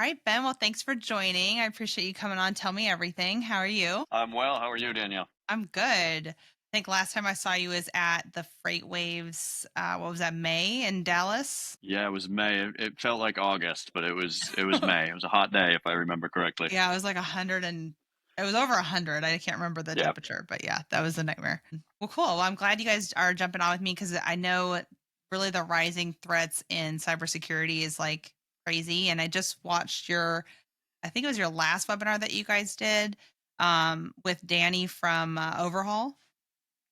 right, Ben. Well, thanks for joining. I appreciate you coming on. Tell me everything. How are you? I'm well. How are you, Danielle? I'm good. I think last time I saw you was at the Freight Waves. What was that? May in Dallas. Yeah, it was May. It felt like August, but it was May. It was a hot day, if I remember correctly. Yeah, it was like 100 and it was over 100. I can't remember the Yeah, temperature, but yeah, that was a nightmare. Well, cool. Well, I'm glad you guys are jumping on with me because I know really the rising threats in cybersecurity is like crazy. And I just watched I think it was your last webinar that you guys did with Danny from Overhaul.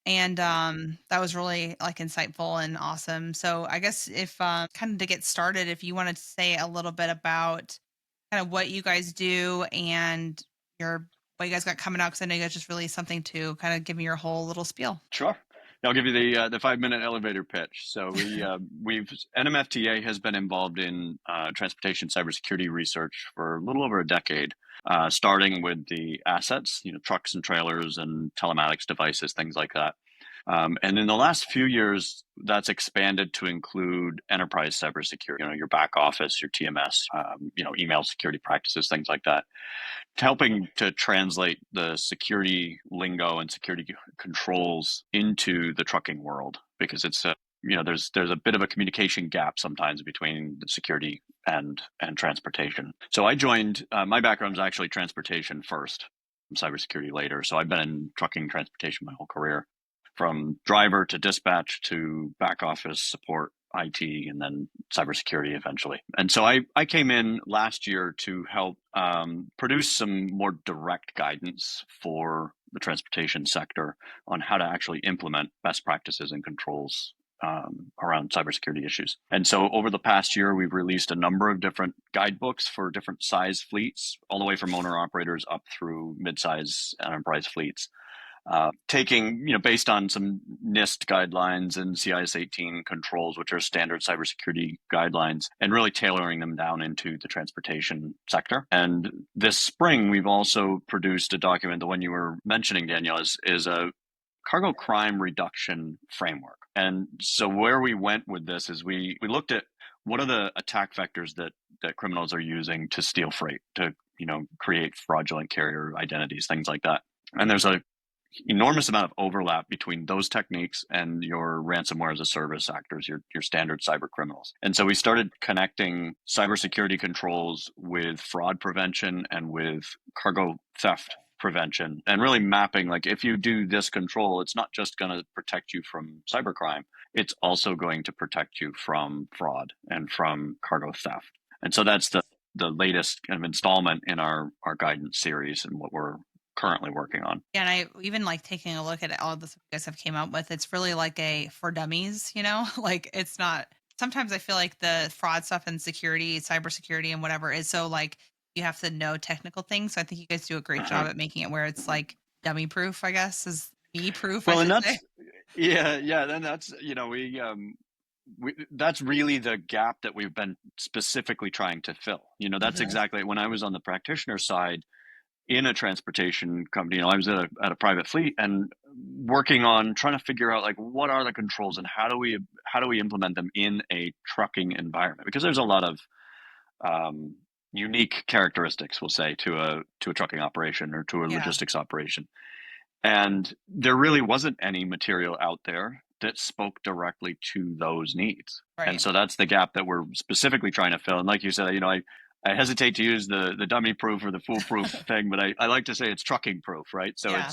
And that was really like insightful and awesome. So I guess if kind of to get started, if you wanted to say a little bit about kind of what you guys do and your what you guys got coming out, because I know you guys just released something to kind of give me your whole little spiel. sure. I'll give you the 5 minute elevator pitch. So we've NMFTA has been involved in transportation cybersecurity research for a little over a decade, starting with the assets, trucks and trailers and telematics devices, things like that. And in the last few years, that's expanded to include enterprise cybersecurity, your back office, your TMS, email security practices, things like that, helping to translate the security lingo and security controls into the trucking world because there's a bit of a communication gap sometimes between the security and transportation. So I joined. My background is actually transportation first, cybersecurity later. So I've been in trucking transportation my whole career, from driver to dispatch to back office support, IT, and then cybersecurity eventually. And so I came in last year to help produce some more direct guidance for the transportation sector on how to actually implement best practices and controls around cybersecurity issues. And so over the past year, we've released a number of different guidebooks for different size fleets, all the way from owner operators up through mid-size enterprise fleets, taking, based on some NIST guidelines and CIS 18 controls, which are standard cybersecurity guidelines, and really tailoring them down into the transportation sector. And this spring, we've also produced a document. The one you were mentioning, Danielle, is a cargo crime reduction framework. And so where we went with this is we looked at what are the attack vectors that criminals are using to steal freight, to create fraudulent carrier identities, things like that. And there's a enormous amount of overlap between those techniques and your ransomware as a service actors, your standard cyber criminals. And so we started connecting cybersecurity controls with fraud prevention and with cargo theft prevention, and really mapping, like, if you do this control, it's not just going to protect you from cybercrime, it's also going to protect you from fraud and from cargo theft. And so that's the latest kind of installment in our guidance series and what we're currently working on. Yeah, and I even like taking a look at all the stuff you guys have came up with. It's really like a for dummies, like it's not. Sometimes I feel like the fraud stuff and security, cybersecurity, and whatever is so like you have to know technical things. So I think you guys do a great Uh-huh. job at making it where it's like dummy proof. I guess is me proof. I Well, and should say. that's yeah. Then that's that's really the gap that we've been specifically trying to fill. That's Mhm. exactly when I was on the practitioner side in a transportation company. I was at a private fleet and working on trying to figure out, like, what are the controls and how do we implement them in a trucking environment, because there's a lot of unique characteristics, we'll say, to a trucking operation or to a Yeah. logistics operation. And there really wasn't any material out there that spoke directly to those needs. And Right. so that's the gap that we're specifically trying to fill. And like you said, I hesitate to use the dummy proof or the foolproof thing, but I like to say it's trucking proof, right? So Yeah.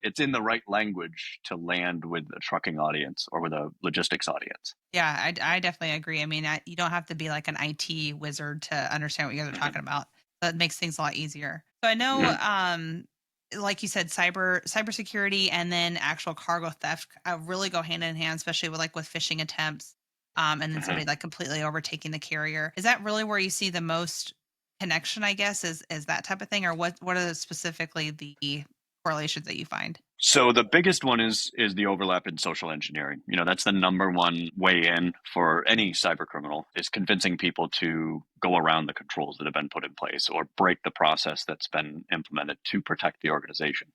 it's in the right language to land with a trucking audience or with a logistics audience. Yeah. I definitely agree. I mean, you don't have to be like an IT wizard to understand what you guys are Mhm. talking about. That makes things a lot easier. So I know, Mhm. like you said, cybersecurity and then actual cargo theft really go hand in hand, especially with phishing attempts, and then Mhm. somebody like completely overtaking the carrier. Is that really where you see the most connection? I guess is that type of thing, or what are specifically the correlations that you find? So the biggest one is the overlap in social engineering. That's the number one way in for any cyber criminal, is convincing people to go around the controls that have been put in place or break the process that's been implemented to protect the organization.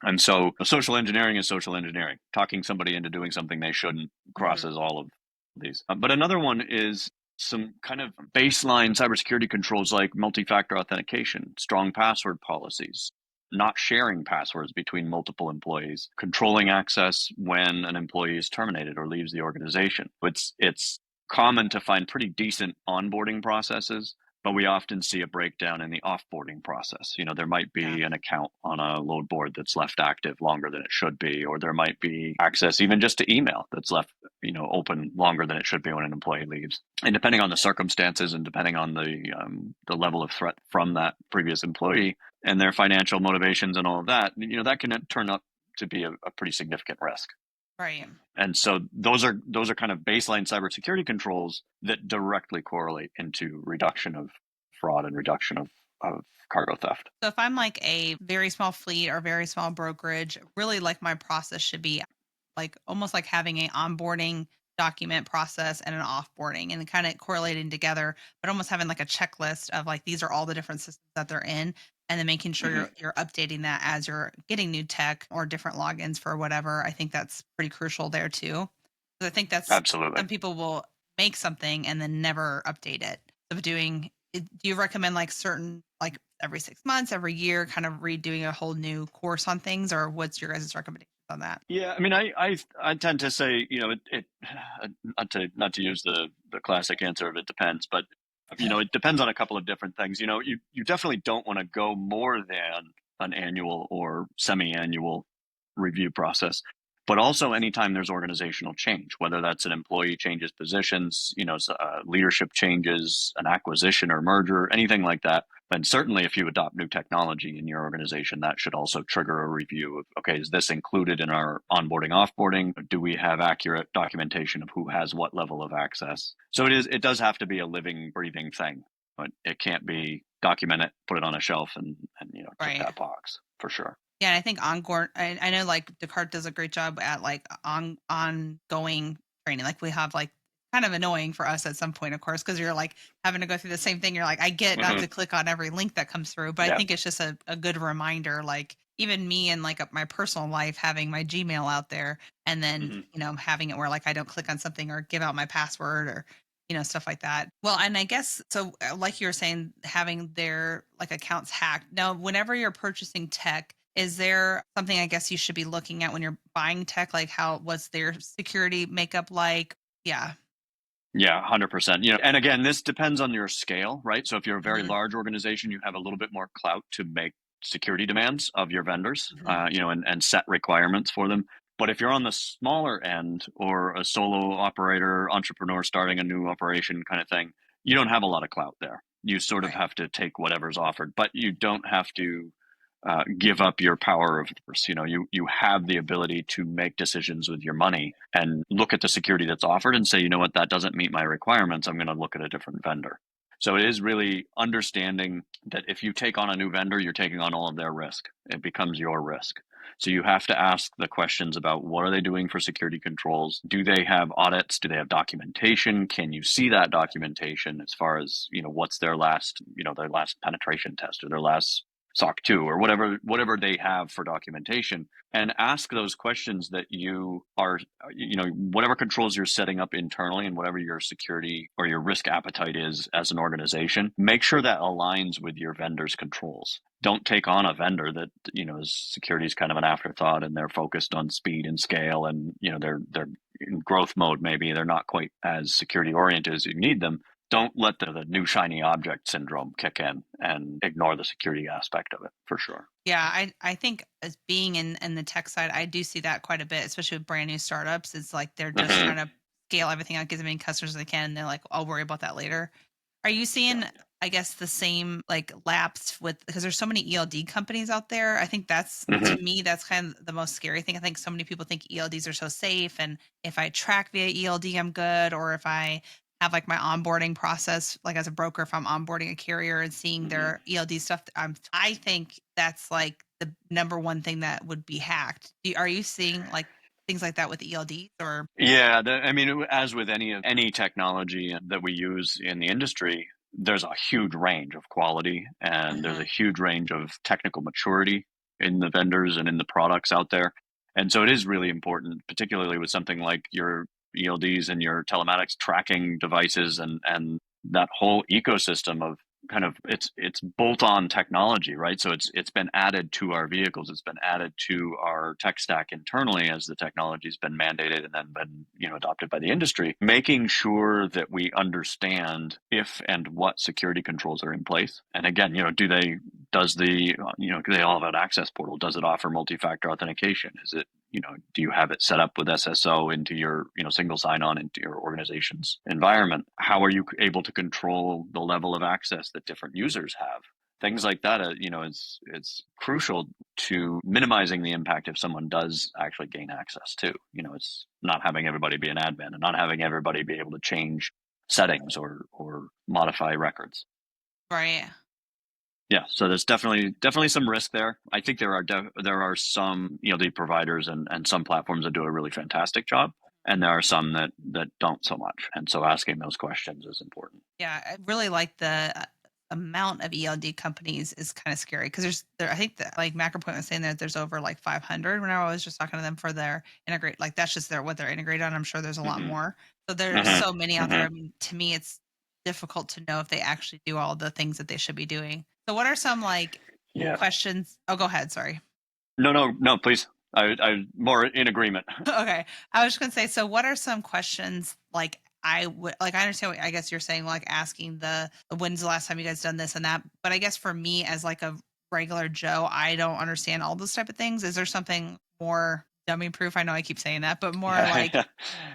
And so social engineering is social engineering. Talking somebody into doing something they shouldn't Hmm. crosses all of these. But another one is some kind of baseline cybersecurity controls like multi-factor authentication, strong password policies, not sharing passwords between multiple employees, controlling access when an employee is terminated or leaves the organization. It's common to find pretty decent onboarding processes, but we often see a breakdown in the offboarding process. There might Yeah. be an account on a load board that's left active longer than it should be, or there might be access even just to email that's left, open longer than it should be when an employee leaves. And depending on the circumstances and depending on the level of threat from that previous employee and their financial motivations and all of that, that can turn up to be a pretty significant risk. Right. And so those are kind of baseline cybersecurity controls that directly correlate into reduction of fraud and reduction of cargo theft. So if I'm like a very small fleet or very small brokerage, really like my process should be like almost like having a onboarding document process and an offboarding and kind of correlating together, but almost having like a checklist of like these are all the different systems that they're in, and then making sure Mm-hmm. you're updating that as you're getting new tech or different logins for whatever. I think that's pretty crucial there too. 'Cause I think that's Absolutely. some people will make something and then never update it. So do you recommend like certain like every 6 months, every year, kind of redoing a whole new course on things, or what's your guys' recommendations on that? Yeah, I mean, I tend to say, it not to use the classic answer of it depends, but it depends on a couple of different things. You definitely don't want to go more than an annual or semi-annual review process. But also, anytime there's organizational change, whether that's an employee changes positions, leadership changes, an acquisition or merger, anything like that. And certainly, if you adopt new technology in your organization, that should also trigger a review of, okay, is this included in our onboarding, offboarding? Do we have accurate documentation of who has what level of access? So it does have to be a living, breathing thing, but it can't be document it, put it on a shelf, and tick Right. that box for sure. Yeah, and I think I know like Descartes does a great job at like ongoing training. Like we have like kind of annoying for us at some point, of course, because you're like having to go through the same thing. You're like, I get not Hmm. to click on every link that comes through, but I Yeah. think it's just a good reminder. Like even me in like my personal life, having my Gmail out there, and then Hmm. having it where like I don't click on something or give out my password or stuff like that. Well, and I guess so, like you were saying, having their like accounts hacked. Now, whenever you're purchasing tech, is there something I guess you should be looking at when you're buying tech? Like how what's their security makeup like? Yeah. Yeah, 100%. And again, this depends on your scale, right? So if you're a very Hmm. large organization, you have a little bit more clout to make security demands of your vendors, Hmm. and set requirements for them. But if you're on the smaller end or a solo operator, entrepreneur starting a new operation kind of thing, you don't have a lot of clout there. You sort of Right. have to take whatever's offered, but you don't have to give up your power of force. You have the ability to make decisions with your money and look at the security that's offered and say, you know what, that doesn't meet my requirements. I'm going to look at a different vendor. So it is really understanding that if you take on a new vendor, you're taking on all of their risk. It becomes your risk. So you have to ask the questions about what are they doing for security controls? Do they have audits? Do they have documentation? Can you see that documentation as far as, what's their last penetration test or their last SOC 2 or whatever they have for documentation, and ask those questions that you are, whatever controls you're setting up internally and whatever your security or your risk appetite is as an organization, make sure that aligns with your vendor's controls. Don't take on a vendor that, security is kind of an afterthought and they're focused on speed and scale and, they're in growth mode. Maybe they're not quite as security oriented as you need them. Don't let the new shiny object syndrome kick in and ignore the security aspect of it for sure. Yeah, I think as being in the tech side, I do see that quite a bit, especially with brand new startups. It's like they're just Hmm. trying to scale everything out, get as many customers as they can, and they're like, I'll worry about that later. Are you Yeah. seeing, I guess, the same like lapse with because there's so many ELD companies out there? I think that's Hmm. to me that's kind of the most scary thing. I think so many people think ELDs are so safe, and if I track via ELD, I'm good, or if I have like my onboarding process, like as a broker, if I'm onboarding a carrier and seeing Hmm. their ELD stuff, I think that's like the number one thing that would be hacked. Are you seeing like things like that with ELDs or? Yeah, I mean, as with any technology that we use in the industry, there's a huge range of quality and there's a Mhm. huge range of technical maturity in the vendors and in the products out there. And so it is really important, particularly with something like your ELDs and your telematics tracking devices and that whole ecosystem of kind of it's bolt-on technology, right? So it's been added to our vehicles, it's been added to our tech stack internally as the technology's been mandated and then been adopted by the industry. Making sure that we understand if and what security controls are in place, and again, do they all have an access portal? Does it offer multi-factor authentication? Is it do you have it set up with SSO into your, single sign-on into your organization's environment? How are you able to control the level of access that different users have? Things like that, it's crucial to minimizing the impact if someone does actually gain access to. It's not having everybody be an admin and not having everybody be able to change settings or modify records. Right. Yeah, so there's definitely some risk there. I think there are some ELD providers and some platforms that do a really fantastic job, and there are some that don't so much. And so asking those questions is important. Yeah, I really like the amount of ELD companies is kind of scary because I think that like MacroPoint was saying that there's over like 500 when I was just talking to them for their integrate, like that's just what they're integrated on. I'm sure there's a lot Mm-hmm. more. So there's Mm-hmm. so many out there. Mm-hmm. I mean, to me, it's difficult to know if they actually do all the things that they should be doing. So what are some like Yeah. questions? Oh, go ahead. Sorry. No, please. I'm more in agreement. Okay. I was just gonna say, so what are some questions like I would like I understand what I guess you're saying, like asking the when's the last time you guys done this and that. But I guess for me as like a regular Joe, I don't understand all those type of things. Is there something more dummy proof? I know I keep saying that, but more like Yeah.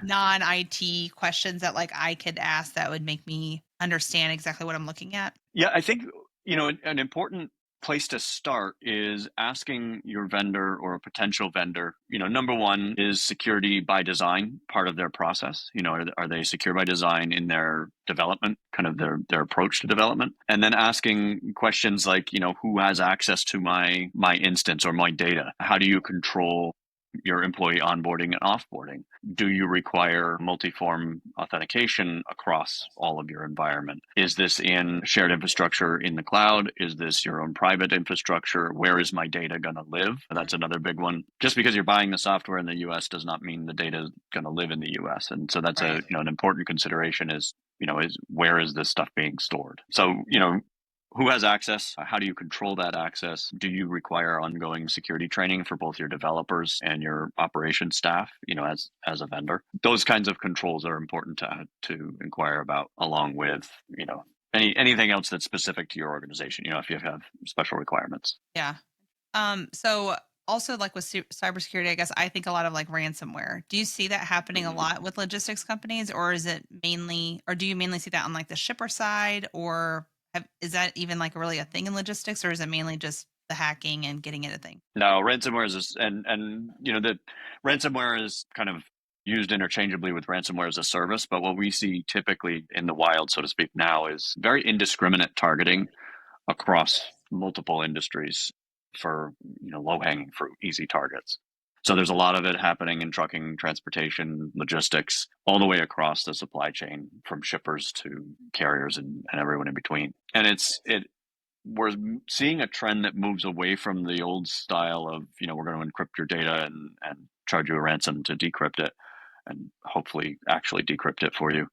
non-IT questions that like I could ask that would make me understand exactly what I'm looking at. Yeah, I think, an important place to start is asking your vendor or a potential vendor, number one, is security by design part of their process? Are they secure by design in their development, kind of their approach to development? And then asking questions like, who has access to my instance or my data? How do you control your employee onboarding and offboarding? Do you require multi-form authentication across all of your environment? Is this in shared infrastructure in the cloud? Is this your own private infrastructure? Where is my data going to live? That's another big one. Just because you're buying the software in the US does not mean the data is going to live in the US. And so that's Right. an important consideration is where is this stuff being stored? So, who has access? How do you control that access? Do you require ongoing security training for both your developers and your operations staff, as a vendor? Those kinds of controls are important to inquire about, along with, anything else that's specific to your organization, if you have special requirements. Yeah. So also like with cybersecurity, I guess I think a lot of like ransomware. Do you see that happening a lot with logistics companies, or is it mainly, or do you mainly see that on like the shipper side, or is that even like really a thing in logistics, or is it mainly just the hacking and getting it a thing? No, ransomware is, and the ransomware is kind of used interchangeably with ransomware as a service. But what we see typically in the wild, so to speak, now is very indiscriminate targeting across multiple industries for low hanging fruit, easy targets. So there's a lot of it happening in trucking, transportation, logistics, all the way across the supply chain, from shippers to carriers and everyone in between. And we're seeing a trend that moves away from the old style of we're going to encrypt your data and charge you a ransom to decrypt it, and hopefully actually decrypt it for you,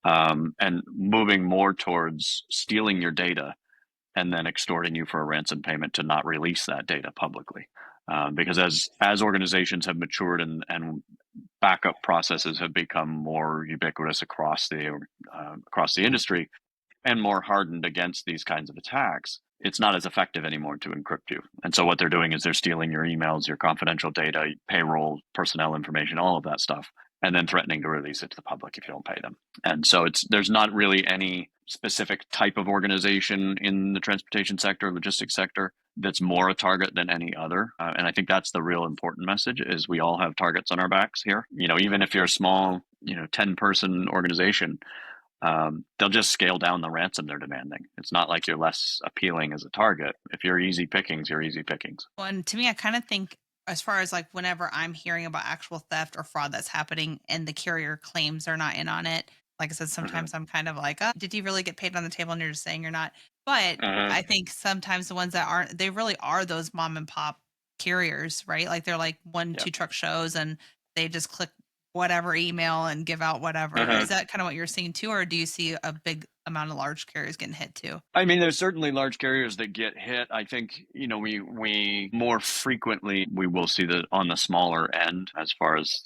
and moving more towards stealing your data and then extorting you for a ransom payment to not release that data publicly. Because as organizations have matured and backup processes have become more ubiquitous across the industry and more hardened against these kinds of attacks, it's not as effective anymore to encrypt you. And so what they're doing is they're stealing your emails, your confidential data, payroll, personnel information, all of that stuff, and then threatening to release it to the public if you don't pay them. And so there's not really any specific type of organization in the transportation sector, logistics sector, that's more a target than any other. And I think that's the real important message: is we all have targets on our backs here. Even if you're a small, 10-person organization, they'll just scale down the ransom they're demanding. It's not like you're less appealing as a target. If you're easy pickings, you're easy pickings. Well, and to me, I kind of think as far as like whenever I'm hearing about actual theft or fraud that's happening and the carrier claims they're not in on it, like I said, Mm-hmm. sometimes I'm kind of like, oh, did you really get paid on the table? And you're just saying you're not. But Mm-hmm. I think sometimes the ones that aren't, they really are those mom and pop carriers, right? Like they're like one, Yep. 2 truck shows and they just click whatever email and give out whatever. Uh-huh. Is that kind of what you're seeing too, or do you see a big amount of large carriers getting hit too? I mean, there's certainly large carriers that get hit. I think, we more frequently we will see that on the smaller end as far as,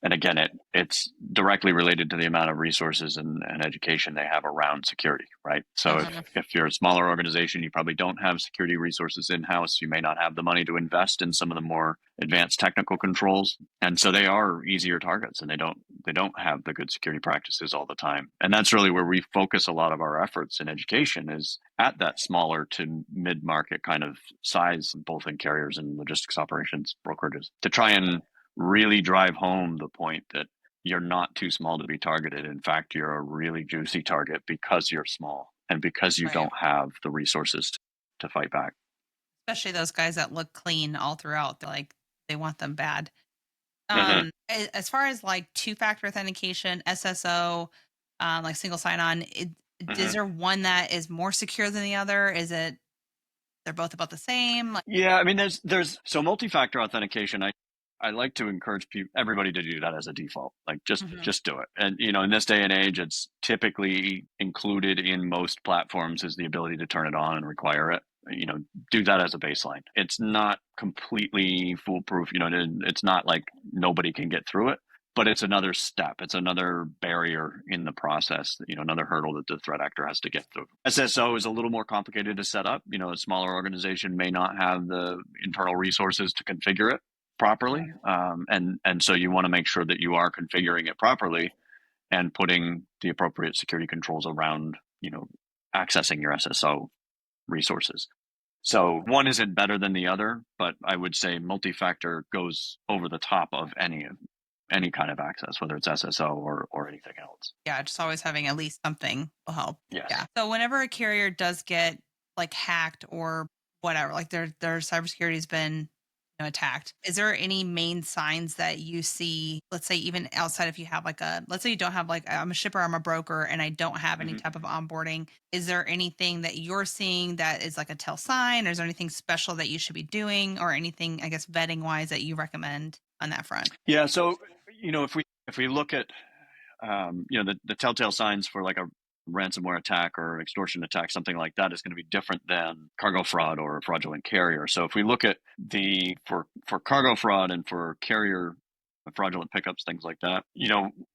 and again, it's directly related to the amount of resources and education they have around security, right? So Mhm. if you're a smaller organization, you probably don't have security resources in-house. You may not have the money to invest in some of the more advanced technical controls. And so they are easier targets and they don't have the good security practices all the time. And that's really where we focus a lot of our efforts in education is at that smaller to mid-market kind of size, both in carriers and logistics operations brokerages, to try and really drive home the point that you're not too small to be targeted. In fact, you're a really juicy target because you're small and because you Right. don't have the resources to fight back. Especially those guys that look clean all throughout. They're like they want them bad. Uh-huh. As far as like two-factor authentication, SSO, like single sign-on, is Uh-huh. there one that is more secure than the other? Is it they're both about the same? Like, Yeah, I mean, there's so multi-factor authentication. I like to encourage everybody to do that as a default. Like mhm, just do it. And in this day and age, it's typically included in most platforms is the ability to turn it on and require it. Do that as a baseline. It's not completely foolproof. It's not like nobody can get through it, but it's another step. It's another barrier in the process, another hurdle that the threat actor has to get through. SSO is a little more complicated to set up. A smaller organization may not have the internal resources to configure it properly. right, And so you want to make sure that you are configuring it properly and putting the appropriate security controls around, accessing your SSO resources. So one isn't better than the other, but I would say multi-factor goes over the top of any kind of access, whether it's SSO or anything else. yeah, just always having at least something will help. Yes. Yeah. So whenever a carrier does get like hacked or whatever, like their cybersecurity has been attacked, is there any main signs that you see? Let's say even outside, if you have like let's say you don't have like I'm a shipper, I'm a broker, and I don't have any Mm-hmm. type of onboarding. Is there anything that you're seeing that is like a tell sign, or is there anything special that you should be doing, or anything I guess vetting wise that you recommend on that front? Yeah. So, if we look at the telltale signs for like a ransomware attack or extortion attack, something like that is going to be different than cargo fraud or a fraudulent carrier. So if we look at for cargo fraud and for carrier fraudulent pickups, things like that,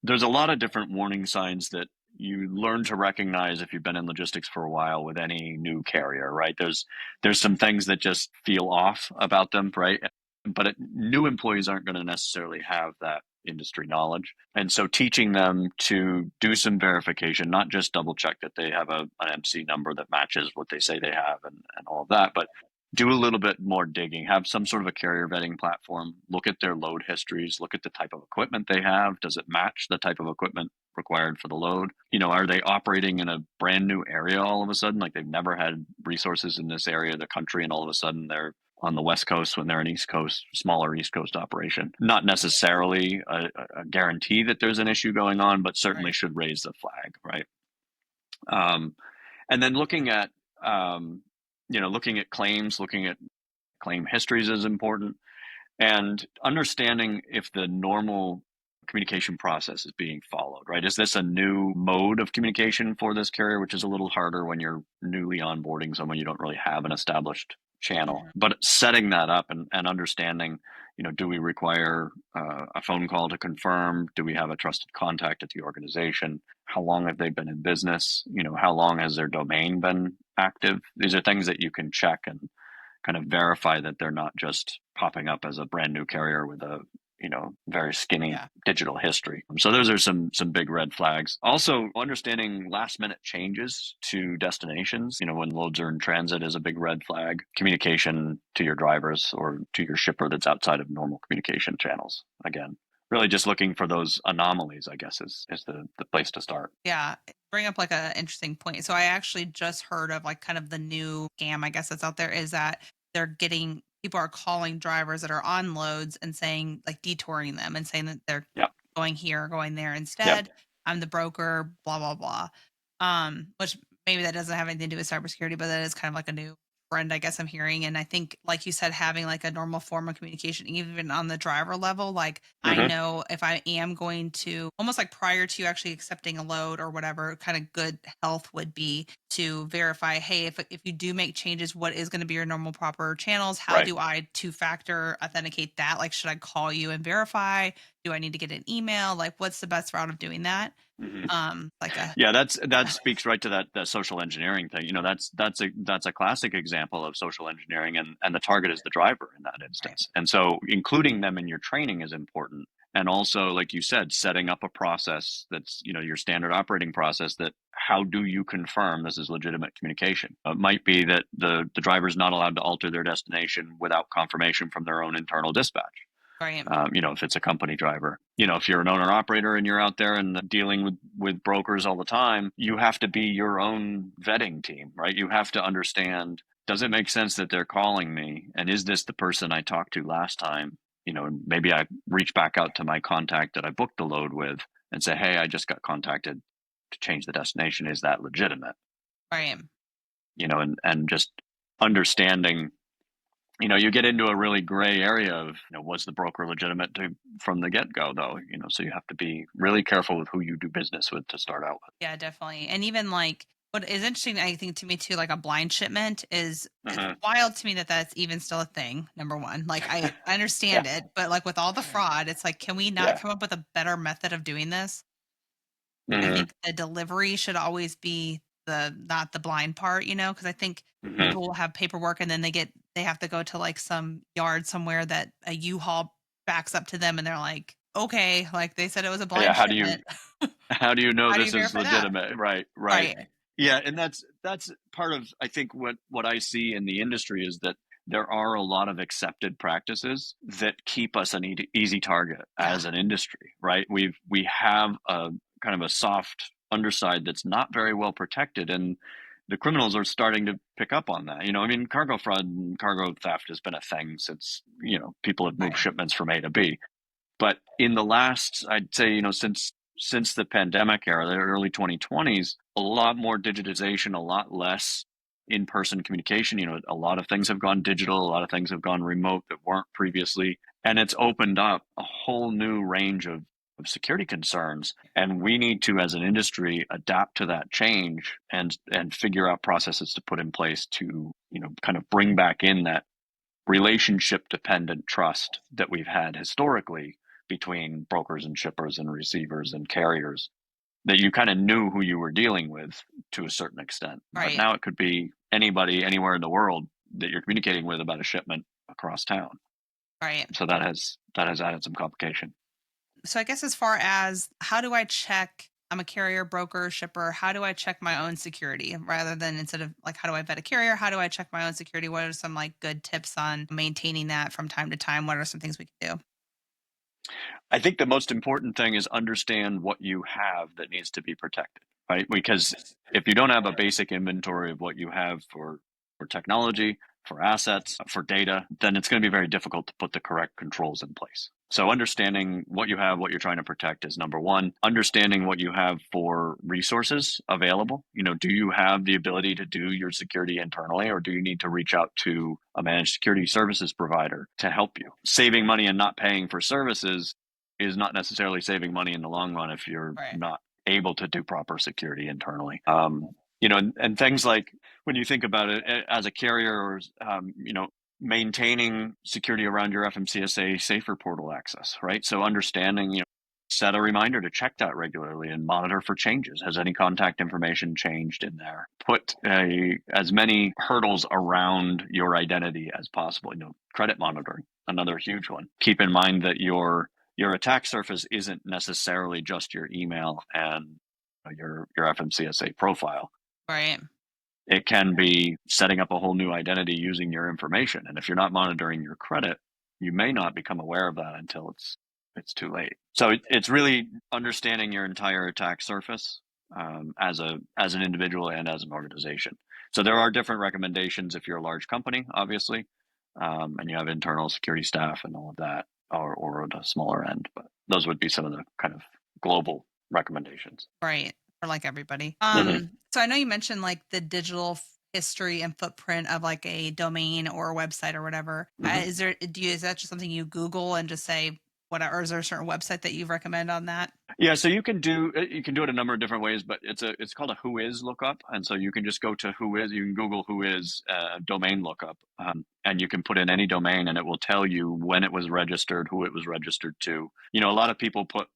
there's a lot of different warning signs that you learn to recognize if you've been in logistics for a while with any new carrier, right? There's some things that just feel off about them, right? But new employees aren't going to necessarily have that industry knowledge. And so teaching them to do some verification, not just double check that they have an MC number that matches what they say they have and all of that, but do a little bit more digging, have some sort of a carrier vetting platform, look at their load histories, look at the type of equipment they have. Does it match the type of equipment required for the load? Are they operating in a brand new area all of a sudden? Like they've never had resources in this area of the country and all of a sudden they're on the West Coast when they're an East Coast, smaller East Coast operation. Not necessarily a guarantee that there's an issue going on, but certainly Right. should raise the flag, right? Um, and then looking at claims, looking at claim histories is important, and understanding if the normal communication process is being followed, right? Is this a new mode of communication for this carrier, which is a little harder when you're newly onboarding someone you don't really have an established channel? Mhm. But setting that up and understanding, do we require a phone call to confirm? Do we have a trusted contact at the organization? How long have they been in business? How long has their domain been active? These are things that you can check and kind of verify that they're not just popping up as a brand new carrier with a very skinny Yeah. digital history. So those are some big red flags. Also, understanding last minute changes to destinations, when loads are in transit is a big red flag. Communication to your drivers or to your shipper that's outside of normal communication channels. Again, really just looking for those anomalies, I guess, is the place to start. Yeah, bring up like a interesting point. So I actually just heard of like kind of the new scam, I guess that's out there is that they're getting people are calling drivers that are on loads and saying like detouring them and saying that they're Yep. going here, going there Yep. instead. I'm the broker, blah blah blah. Which maybe that doesn't have anything to do with cybersecurity, but that is kind of like a new friend, I guess I'm hearing. And I think, like you said, having like a normal form of communication, even on the driver level, like I Hmm. know if I am going to almost like prior to actually accepting a load or whatever, kind of good health would be to verify, hey, if you do make changes, what is going to be your normal proper channels? How Right. do I two factor authenticate that? Like, should I call you and verify? Do I need to get an email? Like, what's the best route of doing that? Hmm. Like a Yeah, that speaks right to that social engineering thing. That's a classic example of social engineering, and the target is the driver in that right, instance. And so including them in your training is important. And also, like you said, setting up a process that's, your standard operating process, that how do you confirm this is legitimate communication? It might be that the driver's not allowed to alter their destination without confirmation from their own internal dispatch. right, If it's a company driver, if you're an owner operator and you're out there and dealing with brokers all the time, you have to be your own vetting team, right? You have to understand, does it make sense that they're calling me? And is this the person I talked to last time? And maybe I reach back out to my contact that I booked the load with and say, hey, I just got contacted to change the destination. Is that legitimate? right. And just understanding, you get into a really gray area of, was the broker legitimate from the get go, though? So you have to be really careful with who you do business with to start out Yeah, definitely. And even like what is interesting, I think to me too, like a blind shipment is with. it's Hmm. wild to me that that's even still a thing. Number one, like I Yeah, understand it, but like with all the fraud, it's like, can we not yeah. come up with a better method of doing this? I Hmm. think the delivery should always be the not the blind part, because I think Hmm. people will have paperwork and then they have to go to like some yard somewhere that a U-Haul backs up to them and they're like, okay, like they said it was a Yeah. blind How do you shipment. how do you know How do you this is verify that? legitimate? Right, right. Right. Yeah, and that's part of, I think, what I see in the industry is that there are a lot of accepted practices that keep us an easy target Yeah. as an industry, right? We have a kind of a soft underside that's not very well protected, and the criminals are starting to pick up on that. I mean, cargo fraud and cargo theft has been a thing since, people have moved Right. shipments from A to B. But in the last, I'd say, since the pandemic era, the early 2020s, a lot more digitization, a lot less in-person communication. A lot of things have gone digital, a lot of things have gone remote that weren't previously, and it's opened up a whole new range of security concerns. And we need to, as an industry, adapt to that change and figure out processes to put in place to, kind of bring back in that relationship dependent trust that we've had historically between brokers and shippers and receivers and carriers, that you kind of knew who you were dealing with to a certain extent. But Right. now it could be anybody anywhere in the world that you're communicating with about a shipment across town. Right. So that has added some complication. So I guess as far as how do I check, I'm a carrier, broker, shipper, how do I check my own security rather than instead of like how do I vet a carrier? How do I check my own security? What are some like good tips on maintaining that from time to time? What are some things we can do? I think the most important thing is understand what you have that needs to be protected, right? Because if you don't have a basic inventory of what you have for technology, for assets, for data, then it's going to be very difficult to put the correct controls in place. So understanding what you have, what you're trying to protect is number one. Understanding what you have for resources available. Do you have the ability to do your security internally, or do you need to reach out to a managed security services provider to help you? Saving money and not paying for services is not necessarily saving money in the long run if you're Right. not able to do proper security internally. And things like, when you think about it as a carrier, or maintaining security around your FMCSA safer portal access, right? So understanding, set a reminder to check that regularly and monitor for changes. Has any contact information changed in there? Put as many hurdles around your identity as possible. Credit monitoring, another huge one. Keep in mind that your attack surface isn't necessarily just your email and your FMCSA profile. Right. It can be setting up a whole new identity using your information. And if you're not monitoring your credit, you may not become aware of that until it's too late. So it's really understanding your entire attack surface, as an individual and as an organization. So there are different recommendations if you're a large company, obviously, and you have internal security staff and all of that, or at a smaller end. But those would be some of the kind of global recommendations. Right. For like everybody. Hmm. So I know you mentioned like the digital history and footprint of like a domain or a website or whatever. Mhm. Is that just something you Google and just say whatever? Or is there a certain website that you recommend on that? Yeah, so you can do it a number of different ways, but it's called a who is lookup, and so you can just go to who is. You can Google who is domain lookup, and you can put in any domain, and it will tell you when it was registered, who it was registered to. You know, a lot of people put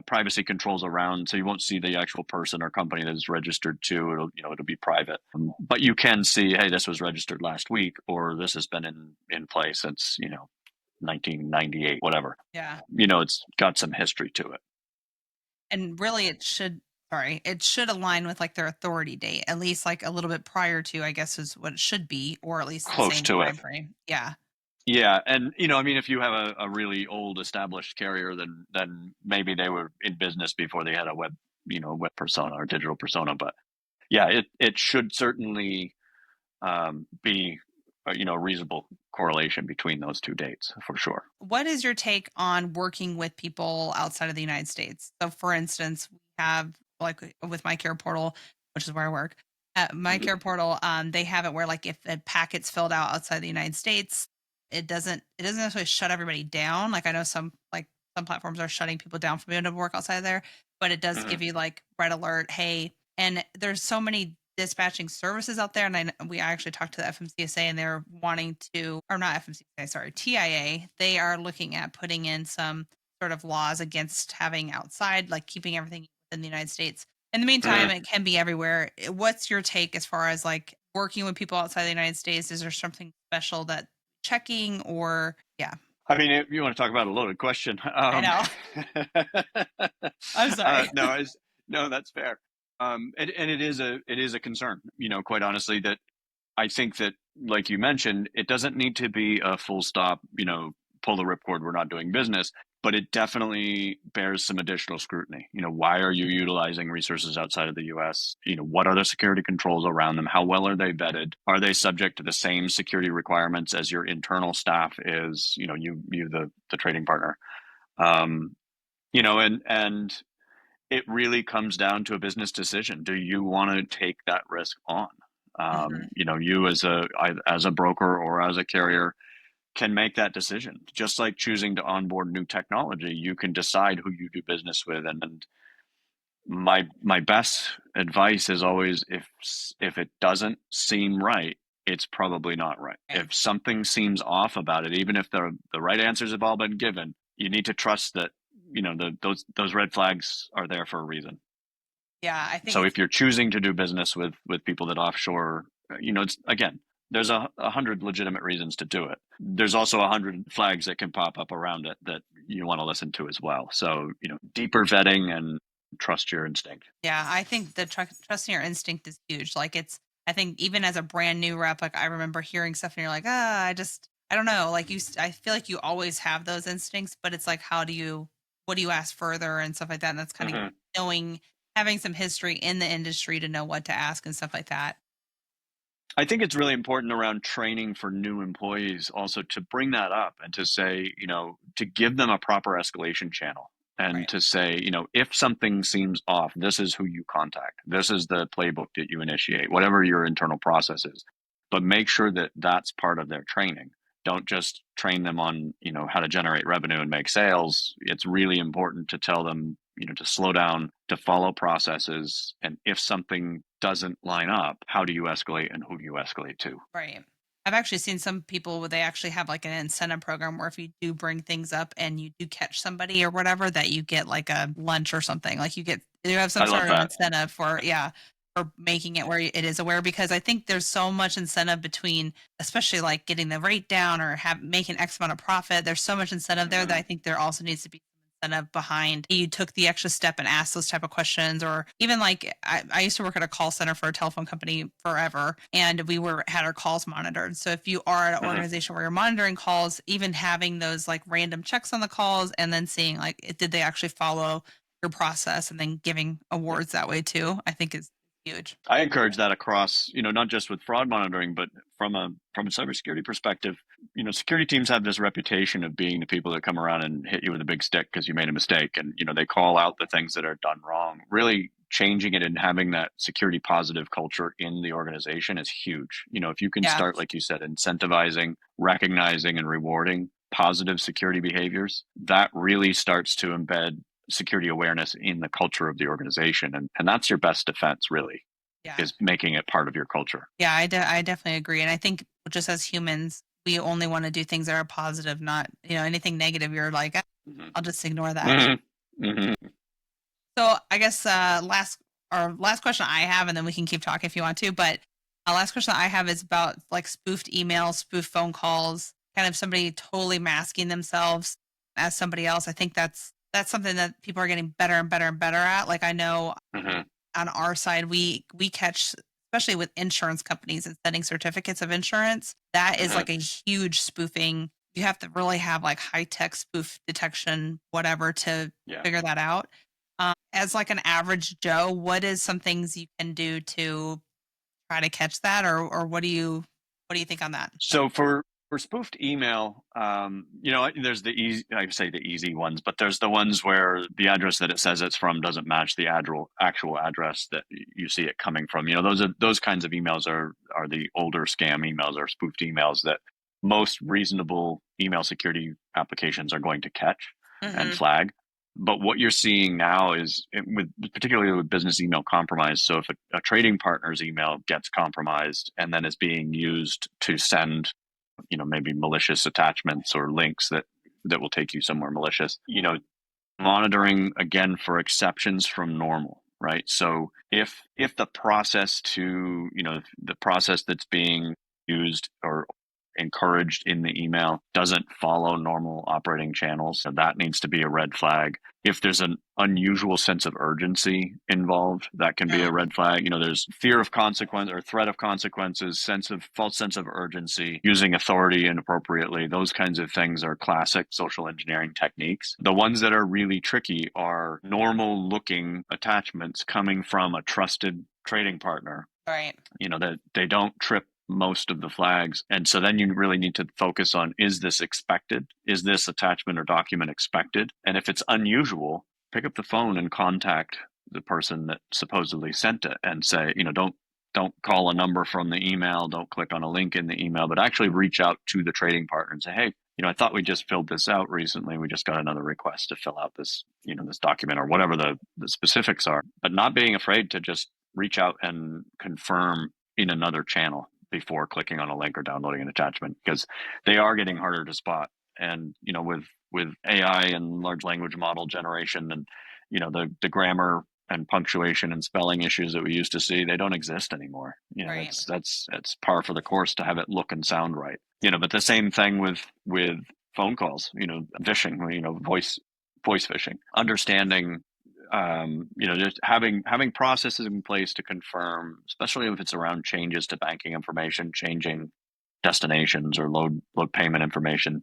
privacy controls around, so you won't see the actual person or company that it's registered to. It'll be private, but you can see, hey, this was registered last week, or this has been in place since 1998, whatever. Yeah. It's got some history to it. And really it should align with like their authority date, at least like a little bit prior to, I guess is what it should be, or at least the Close same to it. time frame. Yeah. Yeah, and I mean, if you have a really old established carrier, then maybe they were in business before they had a web persona or digital persona. But yeah, it should certainly be a reasonable correlation between those two dates for sure. What is your take on working with people outside of the United States? So, for instance, we have like with My Care Portal, which is where I work. At My Mhm. Care Portal, they have it where like if a packet's filled out outside the United States, it doesn't necessarily shut everybody down. Like I know some platforms are shutting people down from being able to work outside there, but it does Mhm. give you like red alert, hey, and there's so many dispatching services out there. And I actually talked to the FMCSA and they're wanting to, or not FMCSA, sorry, TIA. They are looking at putting in some sort of laws against having outside, like keeping everything in the United States. In the meantime, Mhm. it can be everywhere. What's your take as far as like working with people outside the United States? Is there something special that checking or, yeah, I mean, if you want to talk about a loaded question, I know. I'm sorry. no, no, that's fair. And it is a concern. Quite honestly, that I think that, like you mentioned, it doesn't need to be a full stop, pull the ripcord, we're not doing business, but it definitely bears some additional scrutiny. Why are you utilizing resources outside of the US? What are the security controls around them? How well are they vetted? Are they subject to the same security requirements as your internal staff is, the trading partner? Um, and it really comes down to a business decision. Do you want to take that risk on? Mhm. You as a broker or as a carrier can make that decision. Just like choosing to onboard new technology, you can decide who you do business with. And my best advice is always, if it doesn't seem right, it's probably not right. Right. If something seems off about it, even if the right answers have all been given, you need to trust that those red flags are there for a reason. Yeah, I think So it's if you're choosing to do business with people that offshore, it's again, there's a hundred legitimate reasons to do it. There's also 100 flags that can pop up around it that you want to listen to as well. So deeper vetting and trust your instinct. yeah, I think the trusting your instinct is huge. Like I think even as a brand new rep, like I remember hearing stuff and you're like, I don't know. Like I feel like you always have those instincts, but it's like, what do you ask further and stuff like that. And that's kind of Mhm. knowing, having some history in the industry to know what to ask and stuff like that. I think it's really important around training for new employees also to bring that up and to say, to give them a proper escalation channel and Right. to say, if something seems off, this is who you contact. This is the playbook that you initiate, whatever your internal process is. But make sure that that's part of their training. Don't just train them on, how to generate revenue and make sales. It's really important to tell them, to slow down, to follow processes. And if something doesn't line up, how do you escalate and who do you escalate to? Right. I've actually seen some people where they actually have like an incentive program where if you do bring things up and you do catch somebody or whatever, that you get like a lunch or something. Like you have some I love sort of that. incentive for, yeah, for making it where it is aware, because I think there's so much incentive between, especially like getting the rate down or making X amount of profit. There's so much incentive there that I Mhm. think there also needs to be incentive behind you took the extra step and asked those type of questions. Or even like I used to work at a call center for a telephone company forever, and we were had our calls monitored. So if you are at an Mhm. organization where you're monitoring calls, even having those like random checks on the calls and then seeing like did they actually follow your process, and then giving Yeah. awards that way too, I think is huge. I encourage that across, not just with fraud monitoring, but from a cybersecurity perspective. Security teams have this reputation of being the people that come around and hit you with a big stick because you made a mistake, and they call out the things that are done wrong. Really changing it and having that security positive culture in the organization is huge. If you can Yeah. start, like you said, incentivizing, recognizing, and rewarding positive security behaviors, that really starts to embed security awareness in the culture of the organization. And that's your best defense, really, Yeah. is making it part of your culture. Yeah, I definitely agree. And I think just as humans, we only want to do things that are positive, not, anything negative. You're like, "Ah, Mm-hmm. I'll just ignore that." Mm-hmm. Mm-hmm. So I guess last question I have, and then we can keep talking if you want to. But last question I have is about like spoofed emails, spoofed phone calls, kind of somebody totally masking themselves as somebody else. I think that's something that people are getting better and better and better at. Like I know Mm-hmm. on our side, we catch, especially with insurance companies and sending certificates of insurance, that is Mm-hmm. like a huge spoofing. You have to really have like high tech spoof detection, whatever, to Yeah. figure that out. As like an average Joe, what is some things you can do to try to catch that, or what do you think on that? So for spoofed email, there's the easy, I say the easy ones, but there's the ones where the address that it says it's from doesn't match the actual address that you see it coming from. Those kinds of emails are the older scam emails or spoofed emails that most reasonable email security applications are going to catch and Hmm. flag. But what you're seeing now is particularly with business email compromise. So if a trading partner's email gets compromised and then is being used to send, maybe malicious attachments or links that will take you somewhere malicious, monitoring again for exceptions from normal, right? So if the process the process that's being used or encouraged in the email doesn't follow normal operating channels, that needs to be a red flag. If there's an unusual sense of urgency involved, that can be Yeah. a red flag. There's fear of consequence or threat of consequences, false sense of urgency, using authority inappropriately. Those kinds of things are classic social engineering techniques. The ones that are really tricky are normal looking attachments coming from a trusted trading partner, Right. that they don't trip most of the flags. And so then you really need to focus on, is this expected? Is this attachment or document expected? And if it's unusual, pick up the phone and contact the person that supposedly sent it and say, don't call a number from the email, don't click on a link in the email, but actually reach out to the trading partner and say, hey, I thought we just filled this out recently. We just got another request to fill out this, this document or whatever the specifics are, but not being afraid to just reach out and confirm in another channel before clicking on a link or downloading an attachment, because they are getting harder to spot. And with AI and large language model generation and the grammar and punctuation and spelling issues that we used to see, they don't exist anymore. Right. That's par for the course to have it look and sound right. But the same thing with phone calls, phishing, voice phishing, understanding, just having processes in place to confirm, especially if it's around changes to banking information, changing destinations or load payment information,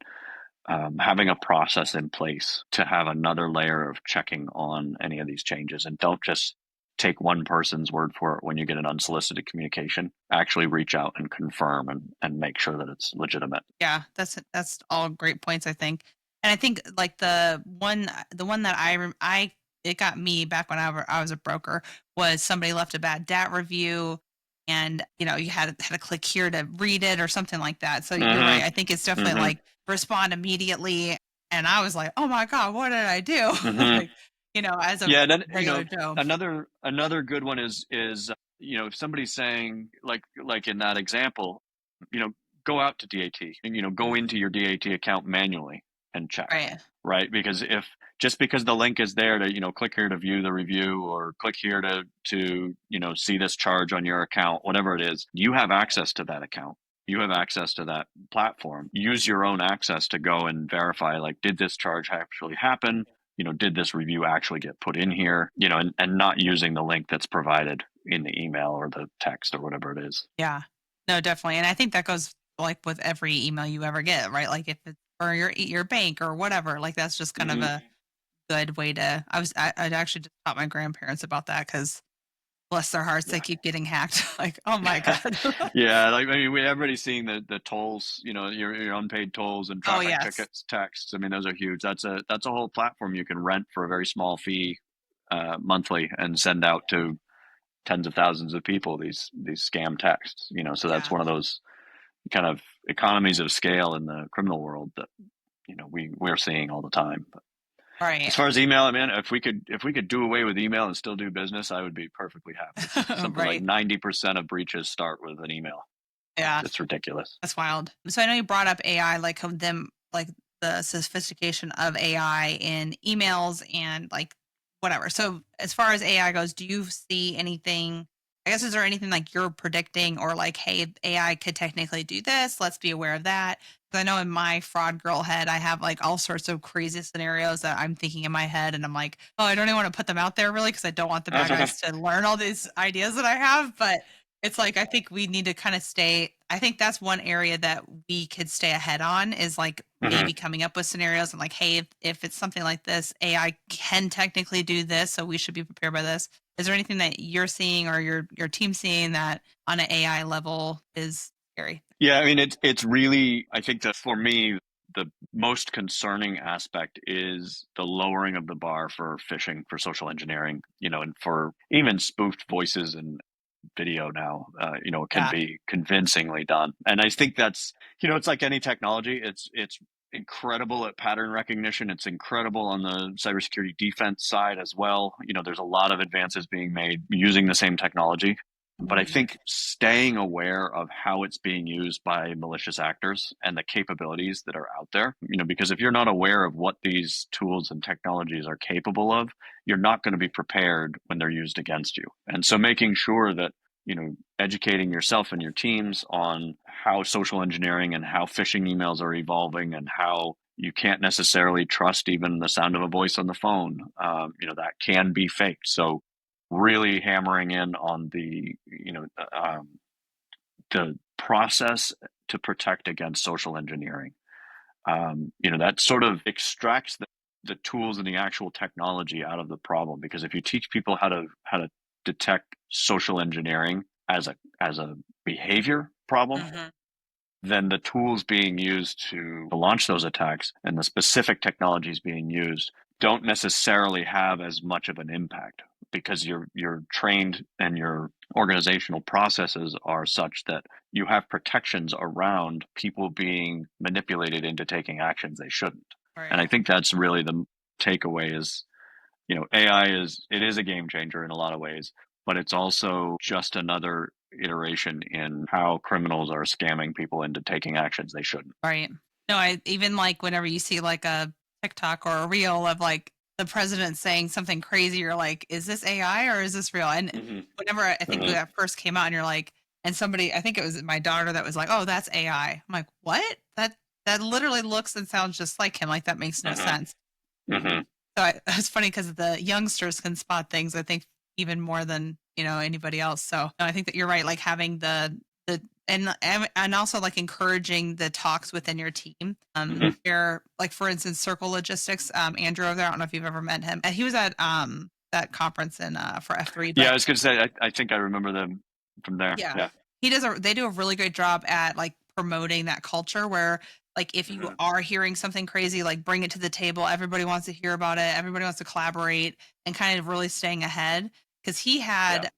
having a process in place to have another layer of checking on any of these changes, and don't just take one person's word for it when you get an unsolicited communication. Actually reach out and confirm and make sure that it's legitimate. Yeah, that's all great points, I think. And I think like the one that I it got me back when I was a broker, was somebody left a bad DAT review, and you had to click here to read it or something like that. So you're right. I Mm-hmm. think it's definitely Mm-hmm. like respond immediately. And I was like, oh my god, what did I do? Mm-hmm. Like, as a Yeah, then regular Joe. another good one is if somebody's saying, like in that example, you know go out to DAT and go Mhm. into your DAT account manually and check, Right. right? Because if just because the link is there to click here to view the review or click here to see this charge on your account, whatever it is, you have access to that account. You have access to that platform. Use your own access to go and verify, like, did this charge actually happen? Did this review actually get put in here? And not using the link that's provided in the email or the text or whatever it is. Yeah. No, definitely. And I think that goes like with every email you ever get, right? Like if it's for your bank or whatever, like that's just kind of Mm-hmm. a good way to. I actually just taught my grandparents about that because bless their hearts, they Yeah. keep getting hacked. Like, oh my god. Yeah, like, I mean, everybody's seeing the tolls, your unpaid tolls and Oh traffic yes. tickets, texts. I mean, those are huge. That's a whole platform you can rent for a very small fee, monthly and send out to tens of thousands of people these scam texts. So that's Yeah. one of those kind of economies of scale in the criminal world that we're seeing all the time. But as Right. far as email, I mean, if we could do away with email and still do business, I would be perfectly happy. Something like Right. 90% of breaches start with an email. Yeah. It's ridiculous. That's wild. So I know you brought up AI, like of them, like the sophistication of AI in emails and like whatever. So as far as AI goes, do you see anything? I guess is there anything like you're predicting or like, hey, AI could technically do this? Let's be aware of that. Because I know in my fraud girl head, I have like all sorts of crazy scenarios that I'm thinking in my head, and I'm like, oh, I don't even want to put them out there really because I don't want the bad guys to learn all these ideas that I have, but it's like I think we need to kind of stay. I think that's one area that we could stay ahead on is like Mhm. maybe coming up with scenarios and like, hey, if it's something like this, AI can technically do this, so we should be prepared by this. Is there anything that you're seeing or your team seeing that on an AI level is scary? Yeah, I mean, it's really, I think that for me, the most concerning aspect is the lowering of the bar for phishing, for social engineering, and for even spoofed voices and video now, it can Yeah. be convincingly done. And I think that's, it's like any technology. It's incredible at pattern recognition. It's incredible on the cybersecurity defense side as well. There's a lot of advances being made using the same technology. But I Mhm. think staying aware of how it's being used by malicious actors and the capabilities that are out there, because if you're not aware of what these tools and technologies are capable of, you're not going to be prepared when they're used against you. And so making sure that, educating yourself and your teams on how social engineering and how phishing emails are evolving and how you can't necessarily trust even the sound of a voice on the phone, that can be faked. So really hammering in on the process to protect against social engineering. That sort of extracts the tools and the actual technology out of the problem. Because if you teach people how to detect social engineering as a behavior problem, Mhm. then the tools being used to launch those attacks and the specific technologies being used don't necessarily have as much of an impact because you're trained and your organizational processes are such that you have protections around people being manipulated into taking actions they shouldn't. And I Right. think that's really the takeaway is, AI is a game changer in a lot of ways, but it's also just another iteration in how criminals are scamming people into taking actions they shouldn't. Right. No, I even like whenever you see like a TikTok or a reel of like the president saying something crazy, you're like, is this AI or is this real? And Hmm. whenever I think Hmm. that first came out and you're like, and somebody, I think it was my daughter that was like, oh, that's AI. I'm like, what? That literally looks and sounds just like him. Like that makes no Hmm. sense. Hmm. So it's funny because the youngsters can spot things, I think, even more than anybody else. So no, I think that you're right. Like having the and also like encouraging the talks within your team. Hmm. Where like for instance, Circle Logistics, Andrew over there. I don't know if you've ever met him. He was at that conference in for F3, Yeah, but I was going to say, I think I remember them from there. yeah. Yeah. They do a really great job at like promoting that culture where like if you Hmm. are hearing something crazy, like bring it to the table. Everybody wants to hear about it. Everybody wants to collaborate and kind of really staying ahead. Cause he Yeah. had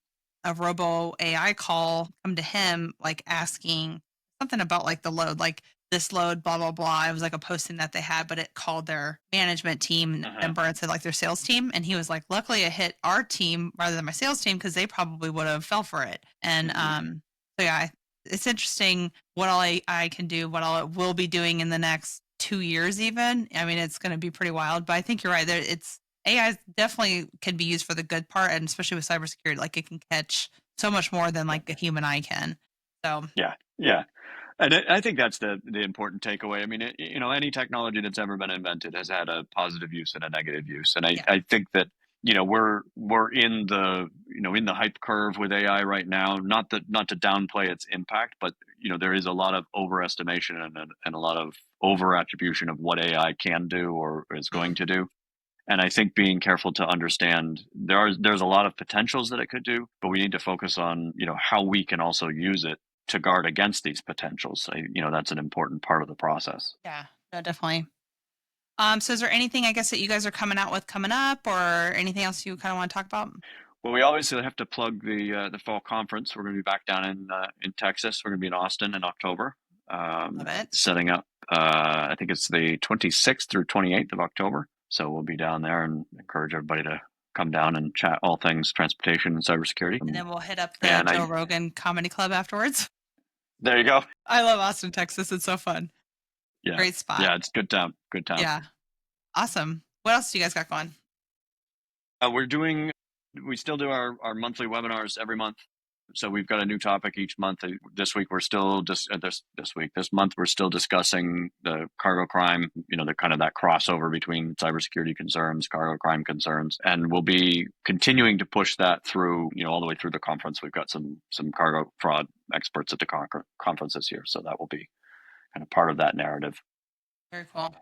a robo AI call come to him, like asking something about like the load, like this load, blah, blah, blah. It was like a posting that they had, but it called their management team Hmm. member and said like their sales team. And he was like, luckily it hit our team rather than my sales team because they probably would have fell for it. And Hmm. so yeah, it's interesting what all I can do, what all it will be doing in the next 2 years. Even I mean, it's going to be pretty wild. But I think you're right. There, it's AI definitely can be used for the good part, and especially with cybersecurity, like it can catch so much more than like a human eye can. So Yeah. Yeah. And I think that's the important takeaway. I mean, any technology that's ever been invented has had a positive use and a negative use. And yeah, I think that, we're in the hype curve with AI right now, not to downplay its impact, but, there is a lot of overestimation and a lot of over attribution of what AI can do or is going mm, to do. And I think being careful to understand there's a lot of potentials that it could do, but we need to focus on, how we can also use it to guard against these potentials. That's an important part of the process. yeah, no, definitely. So is there anything, I guess, that you guys are coming out with coming up, or anything else you kind of want to talk about? Well, we obviously have to plug the fall conference. We're going to be back down in Texas. We're going to be in Austin in October, Love it. setting up. I think it's the 26th through 28th of October. So we'll be down there and encourage everybody to come down and chat all things transportation and cybersecurity. And then we'll hit up the And Joe Rogan Comedy Club afterwards. there you go. I love Austin, Texas. It's so fun. Yeah, Great spot. yeah, it's good time. Good time. Yeah. Awesome. What else do you guys got going? We still do our monthly webinars every month. So we've got a new topic each month. This month we're still discussing the cargo crime, the kind of that crossover between cybersecurity concerns, cargo crime concerns, and we'll be continuing to push that through, all the way through the conference. We've got some cargo fraud experts at the conference this year, so that will be kind of part of that narrative. Very cool.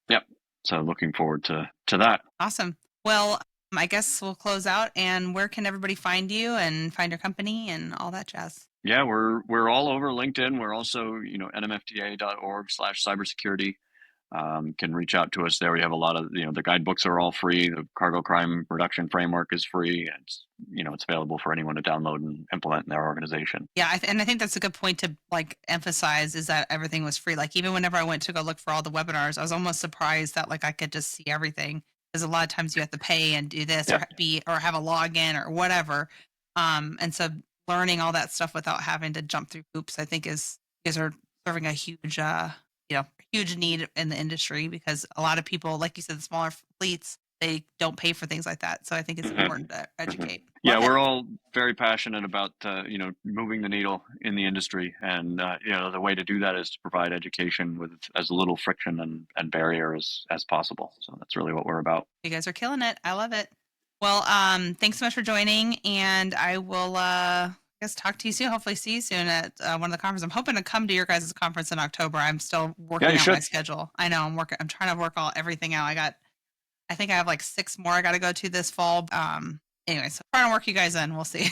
Yep. So looking forward to that. Awesome. Well, I guess we'll close out. And where can everybody find you and find your company and all that jazz? Yeah, we're all over LinkedIn. We're also, nmfta.org/cybersecurity. Can reach out to us there. We have a lot of, the guidebooks are all free. The cargo crime reduction framework is free. It's, it's available for anyone to download and implement in their organization. Yeah. And I think that's a good point to emphasize, is that everything was free. Like, even whenever I went to go look for all the webinars, I was almost surprised that I could just see everything. Because a lot of times you have to pay and do this, Yeah. or have a login or whatever. And so learning all that stuff without having to jump through hoops, I think you guys are serving a huge, huge need in the industry, because a lot of people, like you said, the smaller fleets, they don't pay for things like that. So I think it's important to educate. Yeah, we're all very passionate about, moving the needle in the industry. And, the way to do that is to provide education with as little friction and barrier as possible. So that's really what we're about. You guys are killing it. I love it. Well, thanks so much for joining. And I will, talk to you soon. Hopefully see you soon at one of the conferences. I'm hoping to come to your guys' conference in October. I'm still working out my schedule. I know I'm trying to work everything out. I think I have 6 more I got to go to this fall. Anyway, so trying to work you guys in. We'll see.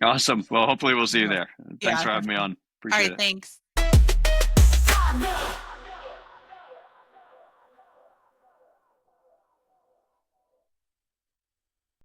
Awesome. Well, hopefully we'll see you there. Thanks for having me on. Appreciate it. All right. Thanks.